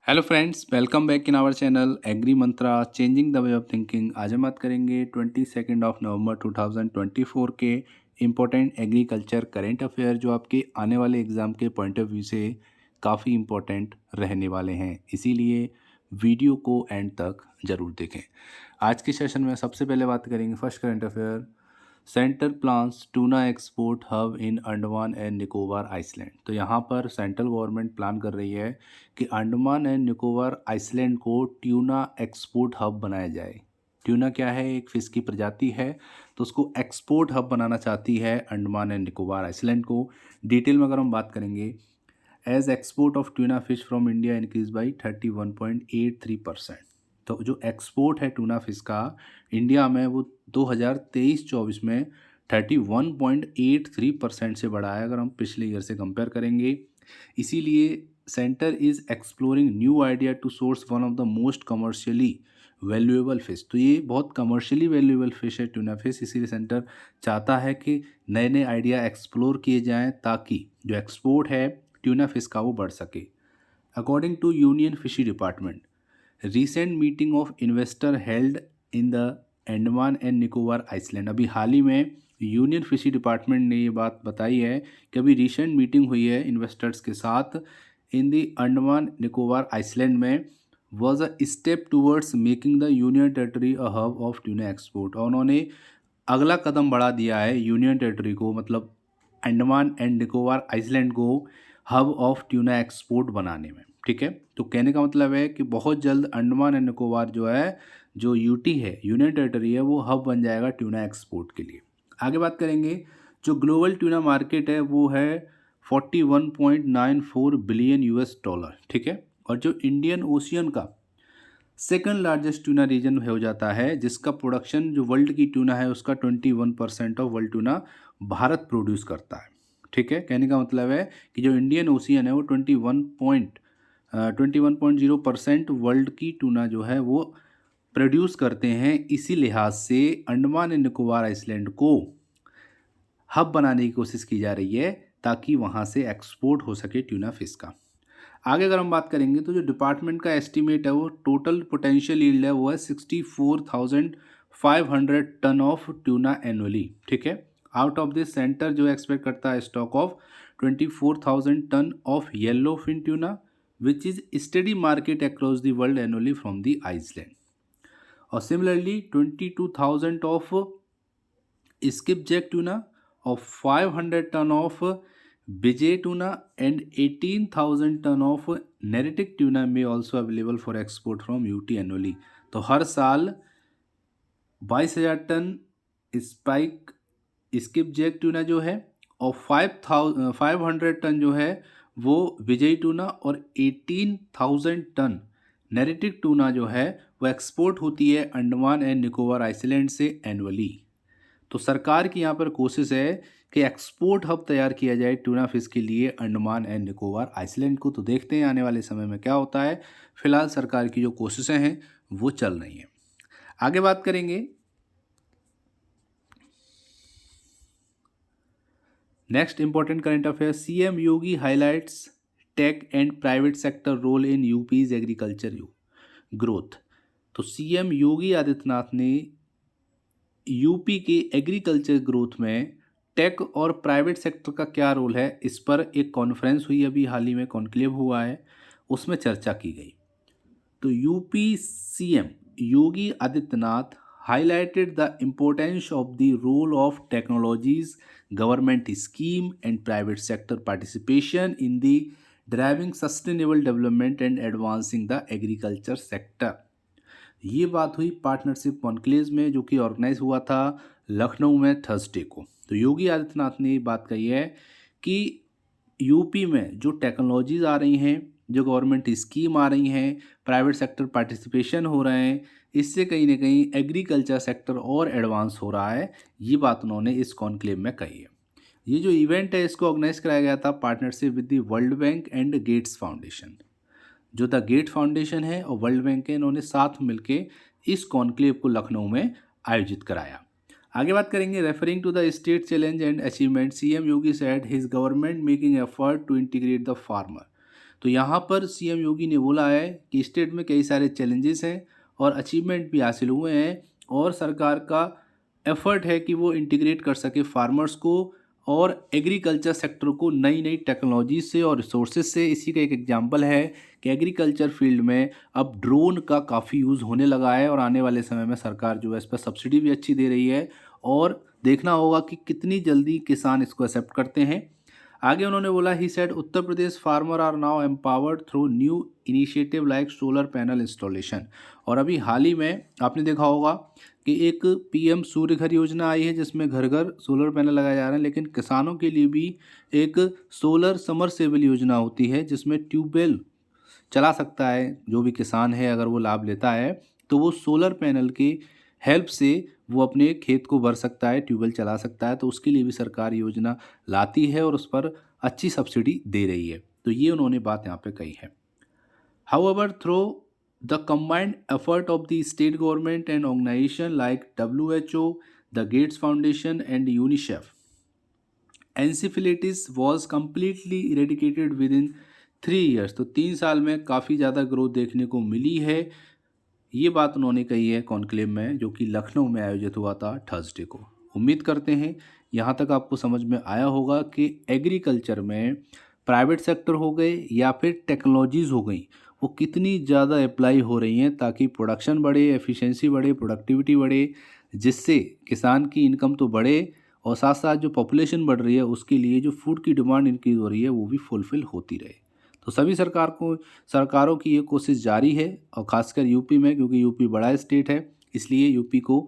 Hello friends, welcome back in our channel Agri Mantra changing the way of thinking. आज हम बात करेंगे 22 नवंबर 2024 के इम्पोर्टेंट एग्रीकल्चर करेंट अफेयर जो आपके आने वाले एग्ज़ाम के पॉइंट ऑफ व्यू से काफ़ी इम्पोर्टेंट रहने वाले हैं। इसीलिए वीडियो को एंड तक ज़रूर देखें। आज के सेशन में सबसे पहले बात करेंगे first current affair. Centre plans tuna export hub in Andaman and Nicobar island. तो यहाँ पर सेंट्रल गवर्नमेंट प्लान कर रही है कि अंडमान एंड निकोबार आइसलैंड को ट्यूना एक्सपोर्ट हब बनाया जाए। ट्यूना क्या है? एक फिश की प्रजाति है, तो उसको एक्सपोर्ट हब बनाना चाहती है अंडमान एंड निकोबार आइसलैंड को। डिटेल में अगर हम बात करेंगे, as export of tuna fish from India increase by 31.83%। तो जो एक्सपोर्ट है टूना फिश का इंडिया में वो 2023-24 में 31.83% से बढ़ा है, अगर हम पिछले ईयर से कंपेयर करेंगे। इसीलिए centre is exploring new idea to source one of the most commercially valuable fish. तो ये बहुत कमर्शियली वैल्यूएबल फिश है ट्यूना फिश, इसीलिए सेंटर चाहता है कि नए नए आइडिया एक्सप्लोर किए जाएं ताकि जो एक्सपोर्ट है ट्यूना फिश का वो बढ़ सके। According to union fishery department, recent meeting of investor held in the Andaman and Nicobar island. अभी हाल ही में यूनियन फिशी डिपार्टमेंट ने ये बात बताई है कि अभी रिसेंट मीटिंग हुई है इन्वेस्टर्स के साथ in the Andaman Nicobar island में, was a step towards making the union territory a hub of tuna export. और उन्होंने अगला कदम बढ़ा दिया है यूनियन टेरिटरी को, मतलब अंडमान एंड निकोबार आइसलैंड को हब ऑफ ट्यूना एक्सपोर्ट बनाने में। ठीक है, तो कहने का मतलब है कि बहुत जल्द अंडमान एंड निकोबार जो है, जो यूटी है, यूनियन टेरिटरी है, वो हब बन जाएगा ट्यूना एक्सपोर्ट के लिए। आगे बात करेंगे, जो ग्लोबल ट्यूना मार्केट है वो है 41.94 बिलियन यूएस डॉलर। ठीक है, और जो इंडियन ओशियन का सेकंड लार्जेस्ट ट्यूना रीजन हो जाता है, जिसका प्रोडक्शन जो वर्ल्ड की ट्यूना है उसका 21% of world tuna Bharat produce करता है। ठीक है, कहने का मतलब है कि जो इंडियन ओशियन है वो 21.0% वर्ल्ड की ट्यूना जो है वो प्रोड्यूस करते हैं। इसी लिहाज से अंडमान एंड निकोबार आइसलैंड को हब बनाने की कोशिश की जा रही है ताकि वहाँ से एक्सपोर्ट हो सके ट्यूना फिश का। आगे अगर हम बात करेंगे तो जो डिपार्टमेंट का एस्टीमेट है वो टोटल पोटेंशियल यील्ड है वो है 64,500 टन ऑफ ट्यूना एनुअली। ठीक है, आउट ऑफ दिस सेंटर जो एक्सपेक्ट करता है stock of 24,000 ton of yellow fin tuna which is study market across the world annually from the island. और similarly 22,000 of skipjack tuna of 500 ton of Bijay tuna and 18,000 ton of Neritic tuna may also available for export from UT annually। तो हर साल 22,000 tonne spike skipjack tuna जो है और 500 ton जो है वो विजय टूना और 18,000 टन नेरेटिक टूना जो है वो एक्सपोर्ट होती है अंडमान एंड निकोबार आइसलैंड से एनुअली। तो सरकार की यहाँ पर कोशिश है कि एक्सपोर्ट हब तैयार किया जाए ट्यूना फिश के लिए अंडमान एंड निकोबार आइसलैंड को। तो देखते हैं आने वाले समय में क्या होता है। फिलहाल सरकार की जो कोशिशें हैं वो चल रही हैं। आगे बात करेंगे, next important current affair. CM Yogi highlights tech and private sector role in UP's agriculture growth. तो सीएम योगी आदित्यनाथ ने यूपी के एग्रीकल्चर ग्रोथ में टेक और प्राइवेट सेक्टर का क्या रोल है, इस पर एक कॉन्फ्रेंस हुई, अभी हाल ही में कॉन्क्लेव हुआ है, उसमें चर्चा की गई। तो UP CM Yogi Adityanath highlighted the importance of the role of technologies, government scheme and private sector participation in the driving sustainable development and advancing the agriculture sector। ये बात हुई पार्टनरशिप कॉन्क्लेव में जो कि ऑर्गेनाइज हुआ था लखनऊ में थर्सडे को। तो योगी आदित्यनाथ ने ये बात कही है कि यूपी में जो टेक्नोलॉजीज आ रही हैं, जो गवर्नमेंट स्कीम आ रही हैं, प्राइवेट सेक्टर पार्टिसिपेशन हो रहे हैं, इससे कहीं ना कहीं एग्रीकल्चर सेक्टर और एडवांस हो रहा है। ये बात उन्होंने इस कॉन्क्लेव में कही है। ये जो इवेंट है इसको ऑर्गेनाइज कराया गया था partnership with the World Bank and Gates Foundation. जो द गेट फाउंडेशन है और वर्ल्ड बैंक है, इन्होंने साथ मिलके इस कॉन्क्लेव को लखनऊ में आयोजित कराया। आगे बात करेंगे, referring to the state challenge and achievement, CM Yogi said his government making effort to integrate the farmer. तो यहाँ पर सीएम योगी ने बोला है कि स्टेट में कई सारे चैलेंजेस हैं और अचीवमेंट भी हासिल हुए हैं और सरकार का एफर्ट है कि वो इंटीग्रेट कर सके फार्मर्स को और एग्रीकल्चर सेक्टर को नई नई टेक्नोलॉजी से और रिसोर्सेज से। इसी का एक एग्जांपल है कि एग्रीकल्चर फील्ड में अब ड्रोन का काफ़ी यूज़ होने लगा है और आने वाले समय में सरकार जो है इस पर सब्सिडी भी अच्छी दे रही है और देखना होगा कि कितनी जल्दी किसान इसको एक्सेप्ट करते हैं। आगे उन्होंने बोला he said Uttar Pradesh farmer are now empowered through new initiative like solar panel installation. और अभी हाल ही में आपने देखा होगा कि एक पीएम सूर्य घर योजना आई है जिसमें घर घर सोलर पैनल लगाए जा रहे हैं, लेकिन किसानों के लिए भी एक सोलर समरसेबल योजना होती है जिसमें ट्यूबवेल चला सकता है। जो भी किसान है अगर वो लाभ लेता है तो वो सोलर पैनल की हेल्प से वो अपने खेत को भर सकता है, ट्यूबवेल चला सकता है। तो उसके लिए भी सरकार योजना लाती है और उस पर अच्छी सब्सिडी दे रही है। तो ये उन्होंने बात यहाँ पे कही है। However through the combined effort of the state government and organisation like WHO, the Gates Foundation and UNICEF, encephalitis was completely eradicated within 3 years. तो 3 साल में काफ़ी ज़्यादा ग्रोथ देखने को मिली है। ये बात उन्होंने कही है कॉन्क्लेव में जो कि लखनऊ में आयोजित हुआ था थर्सडे को। उम्मीद करते हैं यहाँ तक आपको समझ में आया होगा कि एग्रीकल्चर में प्राइवेट सेक्टर हो गए या फिर टेक्नोलॉजीज़ हो गई वो कितनी ज़्यादा अप्लाई हो रही हैं ताकि प्रोडक्शन बढ़े, एफिशिएंसी बढ़े, प्रोडक्टिविटी बढ़े, जिससे किसान की इनकम तो बढ़े और साथ साथ जो पॉपुलेशन बढ़ रही है उसके लिए जो फूड की डिमांड इंक्रीज हो रही है वो भी फुलफिल होती रहे। तो सभी सरकारों की ये कोशिश जारी है और ख़ासकर यूपी में, क्योंकि यूपी बड़ा स्टेट है इसलिए यूपी को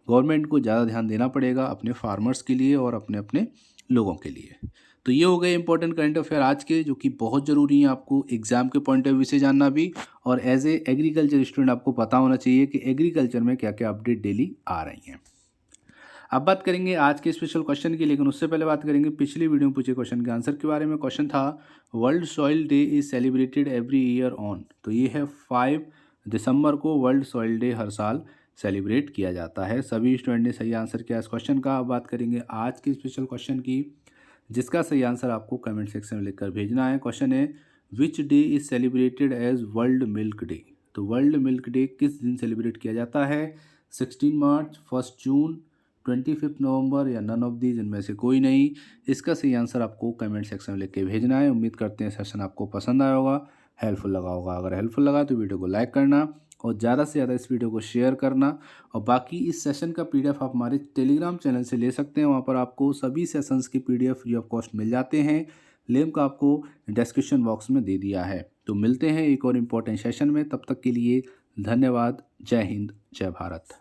गवर्नमेंट को ज़्यादा ध्यान देना पड़ेगा अपने फार्मर्स के लिए और अपने अपने लोगों के लिए। तो ये हो गए इंपॉर्टेंट करंट अफेयर आज के, जो कि बहुत ज़रूरी है आपको एग्जाम के पॉइंट ऑफ व्यू से जानना भी, और एज ए एग्रीकल्चर स्टूडेंट आपको पता होना चाहिए कि एग्रीकल्चर में क्या क्या अपडेट डेली आ रही हैं। अब बात करेंगे आज के स्पेशल क्वेश्चन की, लेकिन उससे पहले बात करेंगे पिछली वीडियो में पूछे क्वेश्चन के आंसर के बारे में। क्वेश्चन था world soil day is celebrated every year on. तो ये है 5 दिसंबर को वर्ल्ड सॉइल डे हर साल सेलिब्रेट किया जाता है। सभी स्टूडेंट ने सही आंसर किया इस क्वेश्चन का। अब बात करेंगे आज के स्पेशल क्वेश्चन की, जिसका सही आंसर आपको कमेंट सेक्शन में लिखकर भेजना है। क्वेश्चन है which day is celebrated as World Milk Day. तो वर्ल्ड मिल्क डे किस दिन सेलिब्रेट किया जाता है? 16 मार्च, 1 जून, 25 नवंबर या नन ऑफ दीज, इनमें से कोई नहीं। इसका सही आंसर आपको कमेंट सेक्शन में लिख के भेजना है। उम्मीद करते हैं सेशन आपको पसंद आया होगा, हेल्पफुल लगा होगा। अगर हेल्पफुल लगा तो वीडियो को लाइक करना और ज़्यादा से ज़्यादा इस वीडियो को शेयर करना। और बाकी इस सेशन का PDF आप हमारे टेलीग्राम चैनल से ले सकते हैं। वहाँ पर आपको सभी सेशंस की PDF फ्री ऑफ कॉस्ट मिल जाते हैं। लिंक आपको डिस्क्रिप्शन बॉक्स में दे दिया है। तो मिलते हैं एक और इम्पोर्टेंट सेशन में, तब तक के लिए धन्यवाद। जय हिंद, जय भारत।